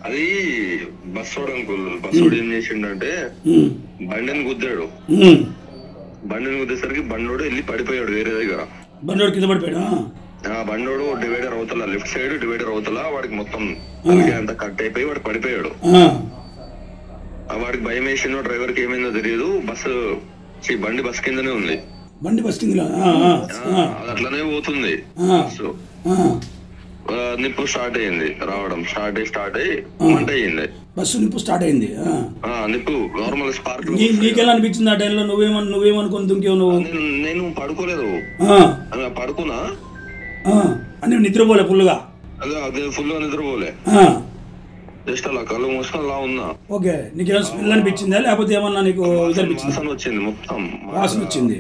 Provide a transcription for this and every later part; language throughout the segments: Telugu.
అది బస్సోడు అంకుల్. బస్సోడు ఏం చేసిండంటే బండిని గుద్దాడు. బండిని గుద్దేసరికి బండోడు వెళ్ళి పడిపోయాడు వేరే దగ్గర. బండోడు కింద పడిపోయాడు. బండోడు డివైడర్ అవుతల, లెఫ్ట్ సైడ్ డివైడర్ అవుతల వాడికి మొత్తం అంతా కట్ అయిపోయి వాడు పడిపోయాడు. వాడికి భయం వేసిందో, డ్రైవర్ కి ఏమైందో తెలియదు. బండి బస్ కిందనే ఉంది. బండి బస్ కింద అది అట్లనే పోతుంది. బస్సు నిప్పు స్టార్ట్ అయ్యింది రావడం. స్టార్ట్ అయ్యి మంట అయ్యింది. బస్సు నిప్పు స్టార్ట్ అయింది. నిప్పు నార్మల్ స్పార్క్. నీకెలా అనిపించింది ఆ టైంలో? నువ్వేమనుకుని దుంకేవు నువ్వు? నేను పడుకోలేదు, పడుకున్నా. అంటే నిద్రపోలే ఫుల్గా? అదే ఫుల్ గా నిద్రపోలే, జస్ట్ అలా కళ్ళు మూసుకొని అలా ఉన్నా. ఓకే, నీకు ఏమైనా స్మెల్ అనిపించిందా లేకపోతే ఏమన్నా నీకు వాసన వచ్చింది? మొత్తం వాసన వచ్చింది.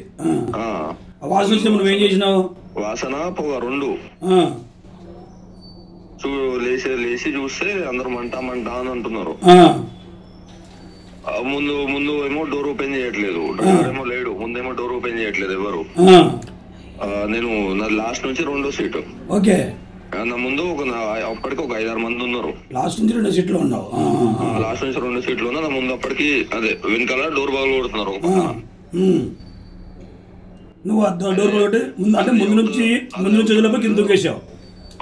వాసన వచ్చినప్పుడు నువ్వేం చేసినావు? వాసన పొగ రెండు. లేచి చూస్తే అందరు మంట మంట అని అంటున్నారు. ముందు ఏమో డోర్ ఓపెన్ చేయట్లేదు, డ్రైవర్ ఏమో లేడు. ముందేమో డోర్ ఓపెన్ చేయట్లేదు ఎవరు. నేను నా లాస్ట్ నుంచి రెండో సీటు. ఓకే, నా ముందు అప్పటికి ఒక 5-6 మంది ఉన్నారు. లాస్ట్ నుంచి 2 సీట్లు ఉన్నావు. లాస్ట్ నుంచి 2 సీట్లు ఉన్నా. నా ముందు అప్పటికి అదే వెనకాల డోర్ బాల్ కొడుతున్నారు. నువ్వు డోర్ బాల్ కొట్టి ముందు నుంచి వదిలేపై కింద దూకేసావు.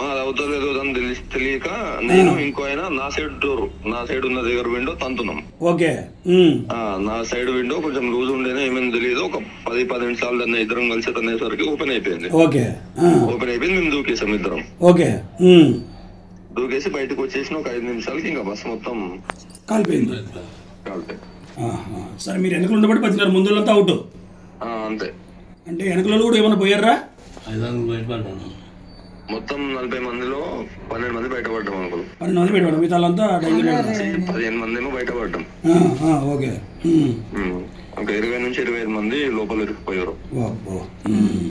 అది అవుతలేదు అని తెలియక నేను ఇంకో అయినా నా సైడ్ ఉన్న దగ్గర విండో తంతున్నాం. ఓకే, నా సైడ్ విండో కొంచెం లూజ్ ఉండేనే, ఏమేమి తెలియదు. ఒక 10-15 నిమిషాలు దాన్ని ఇద్దరం కలిసి తనేసరికి ఓపెన్ అయిపోయింది. ఓపెన్ అయిపోయింది, మేము దూకేసాం ఇద్దరం. ఓకే, దూకేసి బయటకు వచ్చేసిన ఒక 5 నిమిషాలకి ఇంకా బస్ మొత్తం కాలిపోయింది. సరే, మీరు వెనకలు ఉండబట్టి బతికారు, ముందులంతా అవుట్. అంతే. అంటే వెనకలలో కూడా ఏమైనా పోయారా? మొత్తం 40 మందిలో 12 మంది బయటపడ్డాం అనుకోరు. 12 మంది బయటపడ్డాం, మిగతా 15 మంది ఏమో బయటపడ్డాం. ఓకే, ఒక 20 నుంచి 25 మంది లోపల ఇరుక్కుపోయారు.